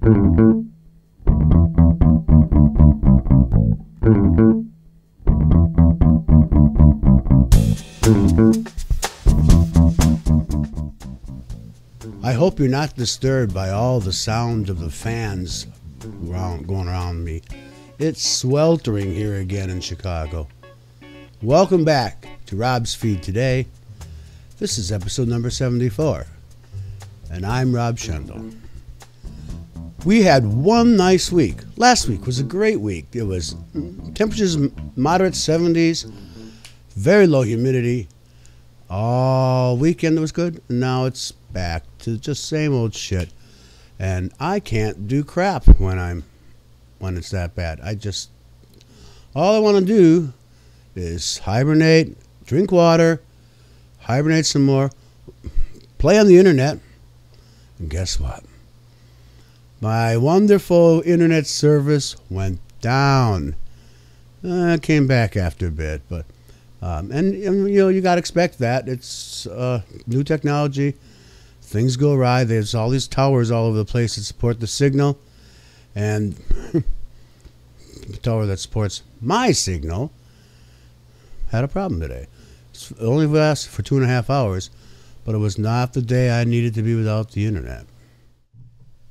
I hope you're not disturbed by all the sound of the fans going around me. It's sweltering here again in Chicago. Welcome back to Rob's Feed today. This is episode number 74, and I'm Rob Schendel. We had one nice week. Last week was a great week. It was temperatures moderate 70s, very low humidity. All weekend it was good. And now it's back to just same old shit. And I can't do crap when it's that bad. All I want to do is hibernate, drink water, hibernate some more, play on the internet, and guess what? My wonderful internet service went down. Came back after a bit, but and you got to expect that. It's new technology. Things go awry. There's all these towers all over the place that support the signal, and the tower that supports my signal had a problem today. It only lasted for 2.5 hours, but it was not the day I needed to be without the internet.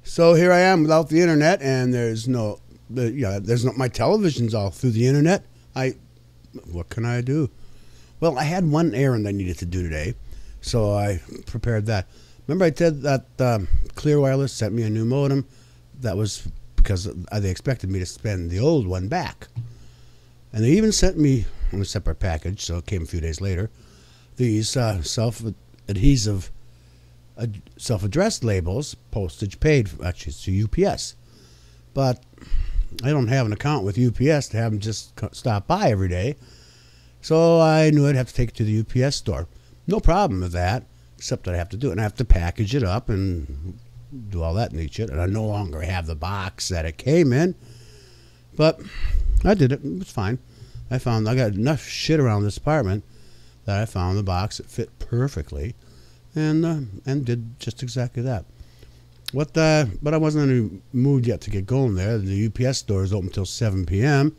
So here I am without the internet, and there's no my television's all through the internet. What can I do? Well, I had one errand I needed to do today, so I prepared that. Remember I said that Clear Wireless sent me a new modem? That was because they expected me to spend the old one back. And they even sent me, on a separate package, so it came a few days later, these self-adhesive self-addressed labels, postage paid, actually it's to UPS. But I don't have an account with UPS to have them just stop by every day. So I knew I'd have to take it to the UPS store. No problem with that, except that I have to do it. And I have to package it up and do all that neat shit. And I no longer have the box that it came in. But I did it. It was fine. I got enough shit around this apartment that I found the box that fit perfectly and did just exactly that. But I wasn't in a mood yet to get going there. The UPS store is open until 7 p.m.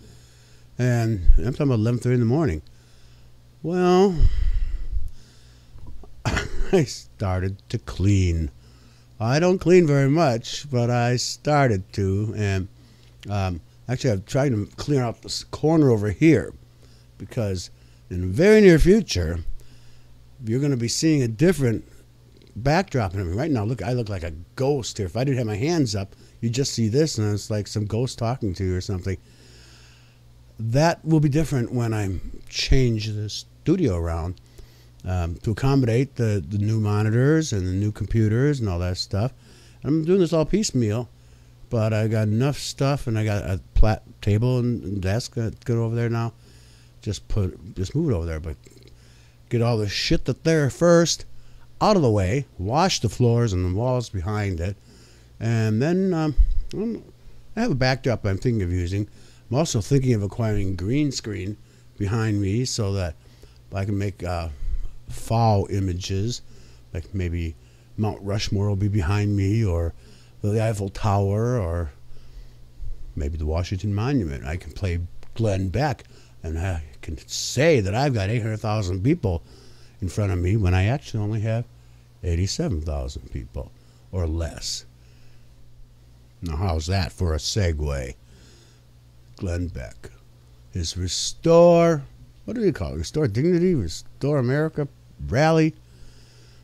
And I'm talking about 11:30 in the morning. Well, I started to clean. I don't clean very much, but I started to. And actually, I'm trying to clear out this corner over here because in the very near future, you're going to be seeing a different backdrop and everything. Right now, I look like a ghost here. If I didn't have my hands up, you'd just see this, and it's like some ghost talking to you or something. That will be different when I change the studio around to accommodate the new monitors and the new computers and all that stuff. I'm doing this all piecemeal, but I got enough stuff, and I got a flat table and desk that's good over there now. Just move it over there, but get all the shit that's there first out of the way, wash the floors and the walls behind it, and then I have a backdrop I'm thinking of using. I'm also thinking of acquiring green screen behind me so that I can make fall images, like maybe Mount Rushmore will be behind me, or the Eiffel Tower, or maybe the Washington Monument. I can play Glenn Beck, and I can say that I've got 800,000 people in front of me when I actually only have 87,000 people or less. Now, how's that for a segue? Glenn Beck. His Restore, what do you call it? Restore Dignity, Restore America rally.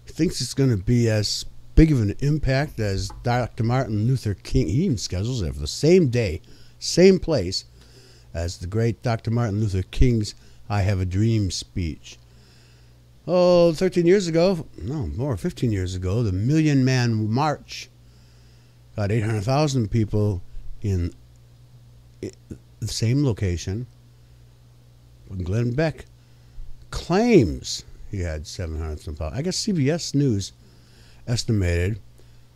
He thinks it's going to be as big of an impact as Dr. Martin Luther King. He even schedules it for the same day, same place as the great Dr. Martin Luther King's I Have a Dream speech. 13 years ago, no, more, 15 years ago, the Million Man March got 800,000 people in the same location. Glenn Beck claims he had 700,000 people. I guess CBS News estimated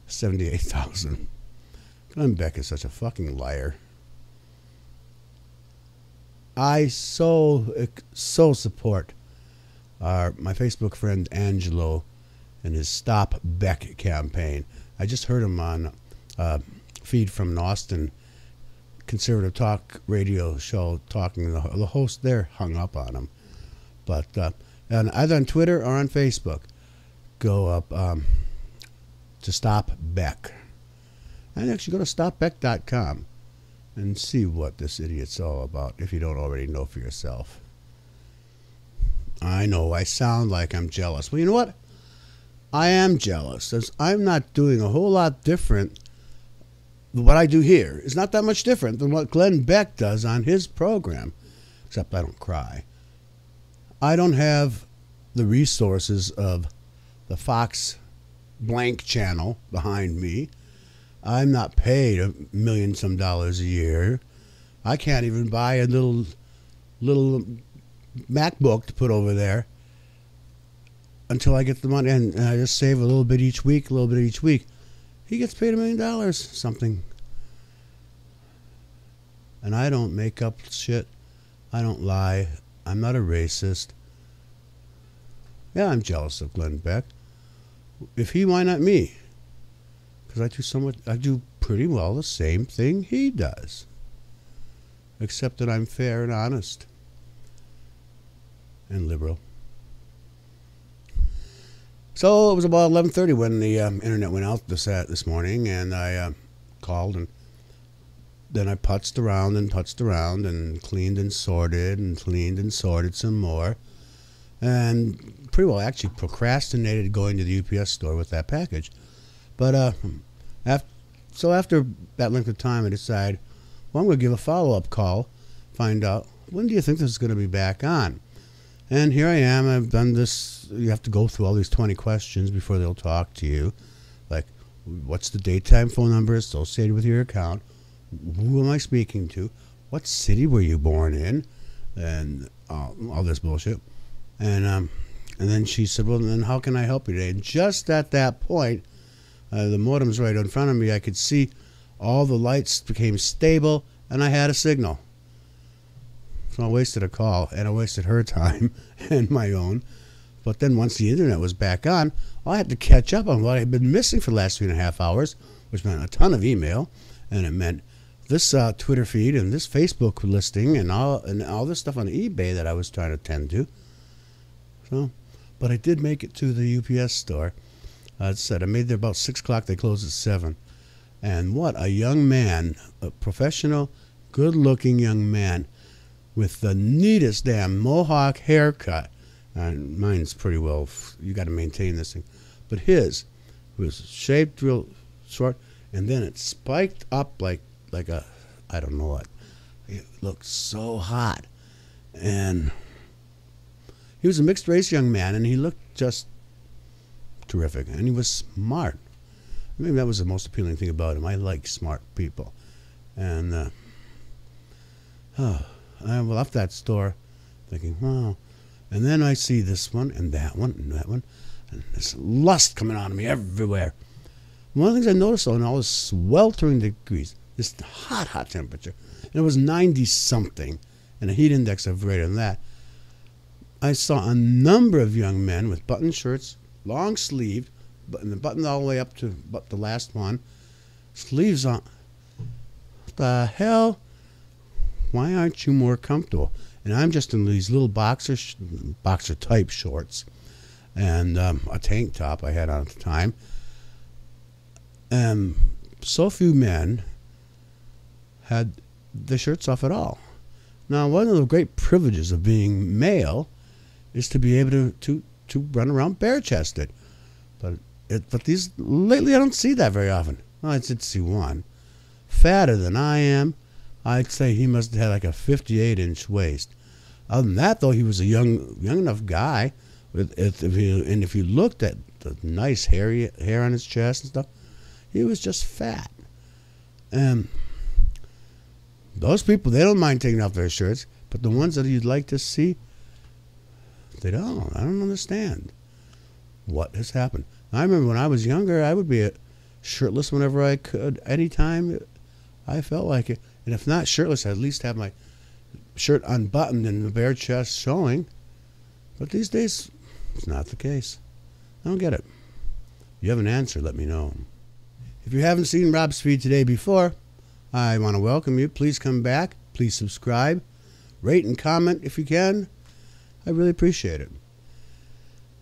78,000. Glenn Beck is such a fucking liar. I so support my Facebook friend Angelo and his Stop Beck campaign. I just heard him on feed from an Austin conservative talk radio show talking. The host there hung up on him. But and either on Twitter or on Facebook, go up to Stop Beck. And actually go to stopbeck.com and see what this idiot's all about if you don't already know for yourself. I know I sound like I'm jealous. Well, you know what? I am jealous, as I'm not doing a whole lot different. What I do here is not that much different than what Glenn Beck does on his program, except I don't cry. I don't have the resources of the Fox blank channel behind me. I'm not paid $1 million some a year. I can't even buy a little MacBook to put over there until I get the money, and I just save a little bit each week, a little bit each week. He gets paid $1 million something. And I don't make up shit. I don't lie. I'm not a racist. Yeah, I'm jealous of Glenn Beck. If he, why not me? Because I do pretty well the same thing he does. Except that I'm fair and honest. And liberal. So it was about 11:30 when the internet went out this morning, and I called, and then I putzed around and cleaned and sorted some more, and pretty well actually procrastinated going to the UPS store with that package. But after that length of time, I decided, well, I'm going to give a follow-up call, find out, when do you think this is going to be back on? And here I am. I've done this. You have to go through all these 20 questions before they'll talk to you. Like, what's the daytime phone number associated with your account? Who am I speaking to? What city were you born in? And all this bullshit. And then she said, well, then how can I help you today? And just at that point, the modem's right in front of me. I could see all the lights became stable, and I had a signal. So I wasted a call, and I wasted her time and my own. But then once the internet was back on, I had to catch up on what I had been missing for the last 3.5 hours, which meant a ton of email, and it meant this Twitter feed and this Facebook listing and all this stuff on eBay that I was trying to tend to. So, but I did make it to the UPS store. As I said, I made there about 6 o'clock. They closed at 7. And what a young man, a professional, good-looking young man, with the neatest damn mohawk haircut. And mine's pretty well, you got to maintain this thing. But his was shaped real short, and then it spiked up like a, I don't know what. It looked so hot. And he was a mixed race young man, and he looked just terrific. And he was smart. Maybe that was the most appealing thing about him. I like smart people. And I left that store thinking, wow. And then I see this one and that one and that one, and this lust coming out of me everywhere. One of the things I noticed, though, in all this sweltering degrees, this hot temperature, and it was 90-something, and a heat index of greater than that, I saw a number of young men with button shirts, long sleeved, and the button all the way up to the last one, sleeves on. What the hell? Why aren't you more comfortable? And I'm just in these little boxer type shorts and a tank top I had on at the time. And so few men had the shirts off at all. Now, one of the great privileges of being male is to be able to run around bare-chested. But these lately I don't see that very often. Well, I did see one. Fatter than I am. I'd say he must have had like a 58-inch waist. Other than that, though, he was a young enough guy. If you looked at the nice hair on his chest and stuff, he was just fat. And those people, they don't mind taking off their shirts, but the ones that you'd like to see, they don't. I don't understand what has happened. I remember when I was younger, I would be shirtless whenever I could, anytime I felt like it. And if not shirtless, I'd at least have my shirt unbuttoned and the bare chest showing. But these days, it's not the case. I don't get it. If you have an answer, let me know. If you haven't seen Rob's feed today before, I want to welcome you. Please come back. Please subscribe. Rate and comment if you can. I really appreciate it.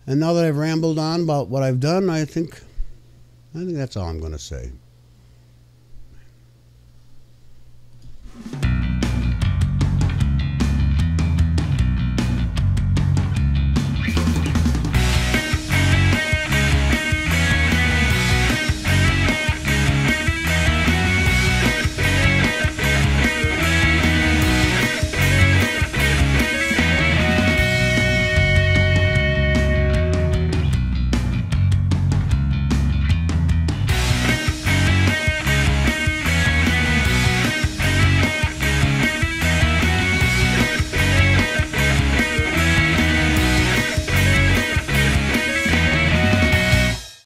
And now that I've rambled on about what I've done, I think that's all I'm going to say.